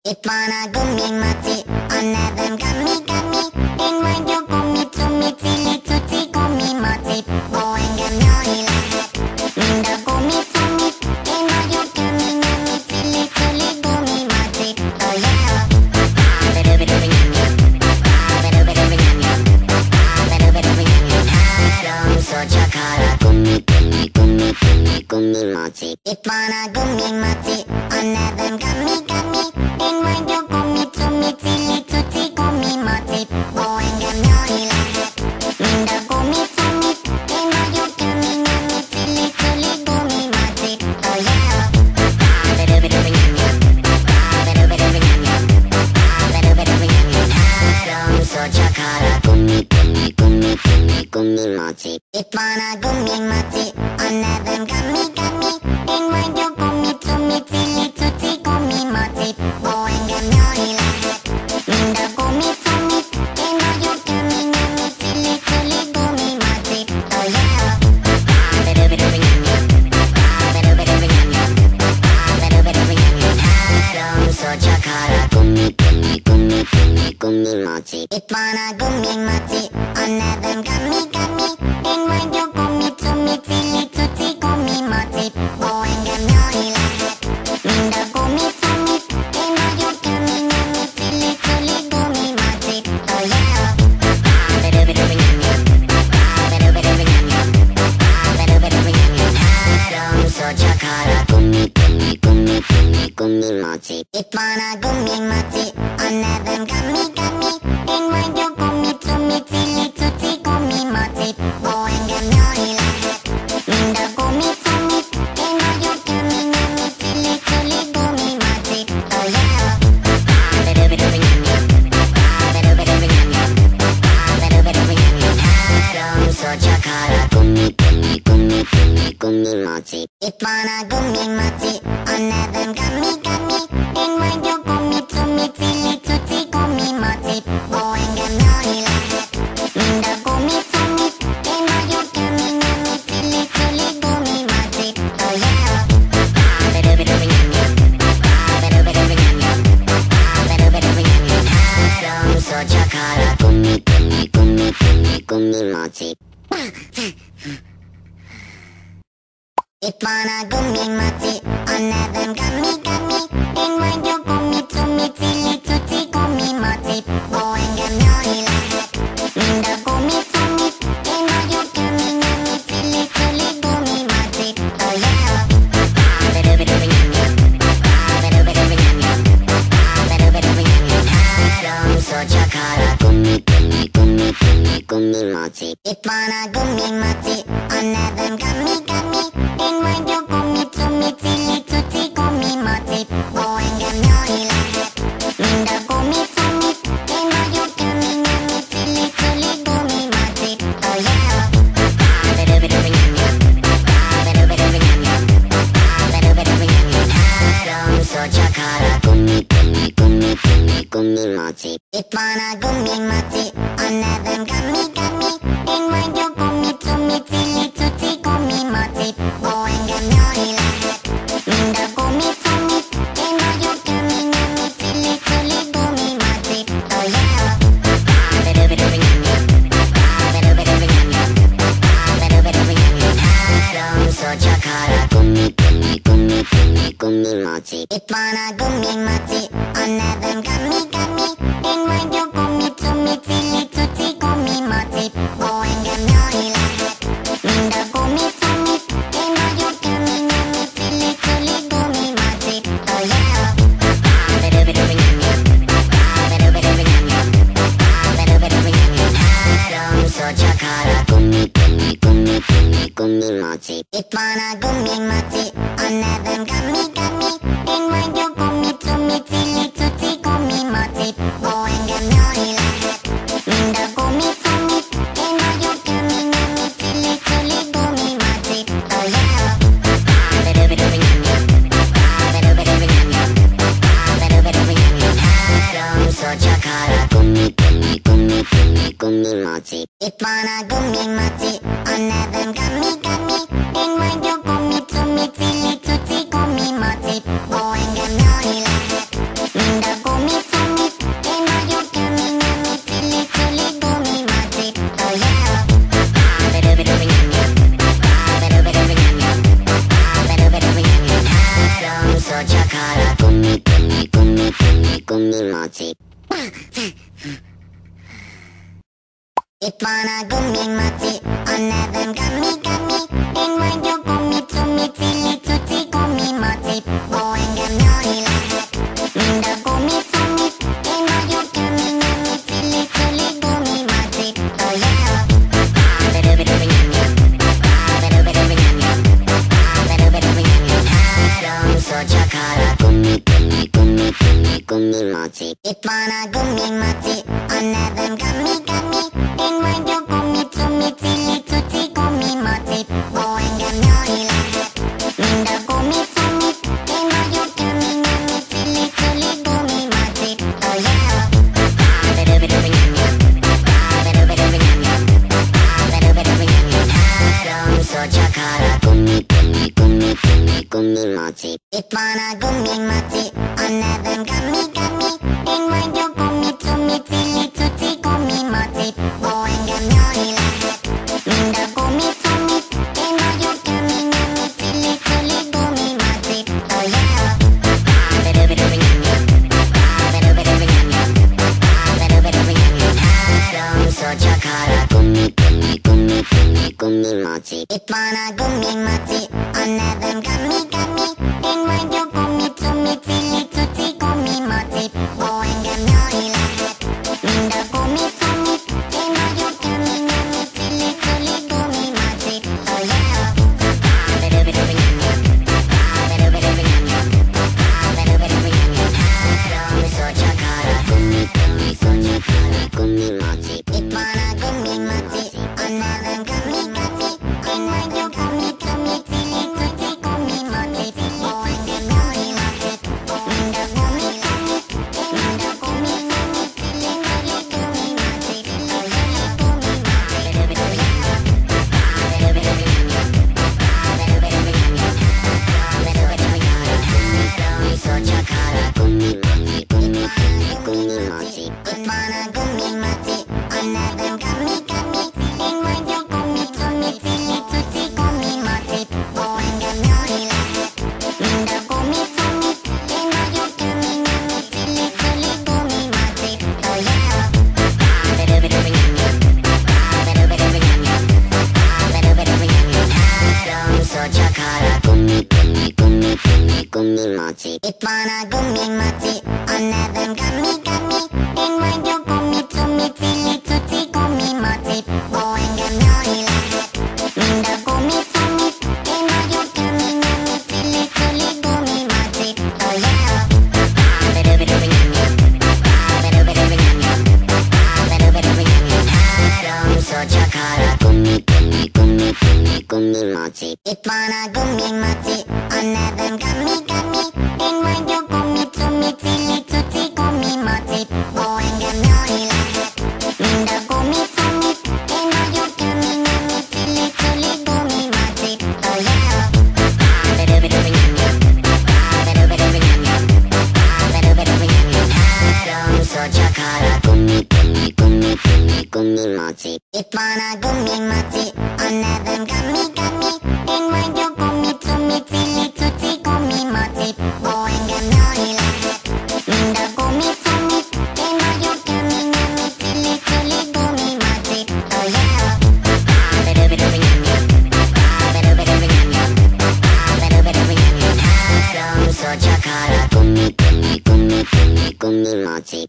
立派なグミ町あねぶんガミガミ因为有ゴミつみちりつちゴミ町応援が妙にらへみんなゴミつみ因为有ゴミがみちりつりゴミ町oh yeahベルベルベニャンニャンベルベルベニャンニャンベルベルベニャンニャンハロンソチャからゴミゴミゴミゴミゴミ町立派なゴミ町あねぶんガミガミ因为有ゴミつみちりつちゴミ町応援が妙にらへみんなゴミつみ因为有ゴミがみちりつりゴミ町oh yeahベルベルベニャンニャンベルベルベニャンニャンベルベルベニャンニャンハロンソチャからゴミゴミゴミゴミゴミ町立派なゴミ町あねぶんガミガミ因为有ゴミつみちりつちゴミ町応援が妙にらへみんなゴミつみ因为有ゴミがみちりつりゴミ町oh yeahベルベルベニャンニャンベルベルベニャンニャンベルベルベニャンニャンハロンソチャからゴミゴミゴミゴミゴミ町立派なゴミ町あねぶんガミガミ因为有ゴミつみちりつちゴミ町応援が妙にらへみんなゴミつみ因为有ゴミがみちりつりゴミ町oh yeahベルベルベニャンニャンベルベルベニャンニャンベルベルベニャンニャンハロンソチャからゴミゴミゴミゴミゴミ町立派なゴミ町あねぶんガミガミ因为有ゴミつみちりつちゴミ町応援が妙にらへみんなゴミつみ因为有ゴミがみちりつりゴミ町oh yeahベルベルベニャンニャンベルベルベニャンニャンベルベルベニャンニャンハロンソチャからゴミゴミゴミゴミゴミ町立派なゴミ町あねぶんガミガミ因为有ゴミつみちりつちゴミ町応援が妙にらへみんなゴミつみ因为有ゴミがみちりつりゴミ町oh yeahベルベルベニャンニャンベルベルベニャンニャンベルベルベニャンニャンハロンソチャからゴミゴミゴミゴミゴミ町立派なゴミ町あねぶんガミガミ因为有ゴミつみちりつちゴミ町応援が妙にらへみんなゴミつみ因为有ゴミがみちりつりゴミ町oh yeahベルベルベニャンニャンベルベルベニャンニャンベルベルベニャンニャンハロンソチャからゴミゴミゴミゴミゴミ町立派なゴミ町あねぶんガミガミ因为有ゴミつみちりつちゴミ町応援が妙にらへみんなゴミつみ因为有ゴミがみちりつりゴミ町oh yeahベルベルベニャンニャンベルベルベニャンニャンベルベルベニャンニャンハロンソチャからゴミゴミゴミゴミゴミ町立派なゴミ町あねぶんガミガミ因为有ゴミつみちりつちゴミ町応援が妙にらへみんなゴミつみ因为有ゴミがみちりつりゴミ町oh yeahベルベルベニャンニャンベルベルベニャンニャンベルベルベニャンニャンハロンソチャからゴミゴミゴミゴミゴミ町立派なゴミ町あねぶんガミガミ因为有ゴミつみちりつちゴミ町応援が妙にらへみんなゴミつみ因为有ゴミがみちりつりゴミ町oh yeahベルベルベニャンニャンベルベルベニャンニャンベルベルベニャンニャンハロンソチャからゴミゴミゴミゴミゴミ町立派なゴミ町あねぶんガミガミ因为有ゴミつみちりつちゴミ町応援が妙にらへみんなゴミつみ因为有ゴミがみちりつりゴミ町oh yeahベルベルベニャンニャンベルベルベニャンニャンベルベルベニャンニャンハロンソチャからゴミゴミゴミゴミゴミ町立派なゴミ町あねぶんガミガミ因为有ゴミつみちりつちゴミ町応援が妙にらへみんな gummy mochi. If wanna gummy mochi, on them gummy gummy. Then when you gummy to me, tilly tutti gummy mochi. Oh, and them no ilahat. Minda gummy to me. Then when you gummy gummy, tilly tilly gummy mochi. Oh yeah. So chakara gummy gummy gummy gummy gummy mochi. If wanna gummy mochi, on them gummy gummy. Then when you gummy to me, tilly tutti gummy mochi. Oh, and them no ilahat. Minda gummy to me. Then when you gummy gummy, tilly tilly gummy mochi. Oh yeah. So chakara gummy gummy gummy gummy gummy mochi. If wanna gummy mochi, on them gummy gummy. Then when you gummy to me, tilly tutti gummy mochi. Oh, and them no ilahat. Minda gummy to me. Then when you gummy gummy, tilly tilly gummy mochi. Oh yeah. So chakara gummy gummy gummy gummy gummy mochi. If wanna gummy mochi, on them gummy gummy. Then when you gummy to me, tilly tutti gummy mochi. Oh, and them no ilahat. Minda gummy to me. Then when you gummy gummy, tilly tilly gummy mochi. Oh yeah. So chakara gummy gummy gummy gummy gummy mochi. If wanna gummy mochi, on them gummy gummy. Then when you gummy to me, tilly tutti gummy mochi. Oh, and them no ilahat. Minda gummy to me. Then minda gummy gummy, tilly tilly gummy mochi. Oh yeah, gummy mochi. So chakara gummy mochi, gummy gummy mochi. If wanna gummy mochi, on them gummy gummy. Then when you gummy to me, tilly tutti gummy mochi. Oh, and them no ilahat. Minda gummy to me. Then when you gummy gummy, tilly tilly gummy mochi. Oh yeah. So chakara gummy gummy gummy gummy gummy mochi. If wanna gummy mochi, on them gummy gummy. Then when you gummy to me, tilly tutti gummy mochi. Oh, and them no ilahat. Minda gummy to me. Then when you gummy gummy, tilly tilly gummy mochi. Oh yeah. So chakara gummy gummy gummy gummy gummy mochi. If wanna gummy mochi, on them gummy gummy. Then when you gummy to me, tilly tutti gummy mochi. Oh, and them no ilahat. Minda gummy to me. Then when you gummy gummy, tilly tilly gummy mochi. Oh yeah. So chakara gummy gummy gummy gummy gummy mochi. If wanna gummy mochi, on them gummy gummy. Then when you gummy to me, tilly tutti gummy mochi. Oh, and them no ilahat. Minda gummy to me. Then when you gummy gummy, tilly tilly gummy mochi. Oh yeah. So chakara gummy gummy gummy gummy gummy mochi.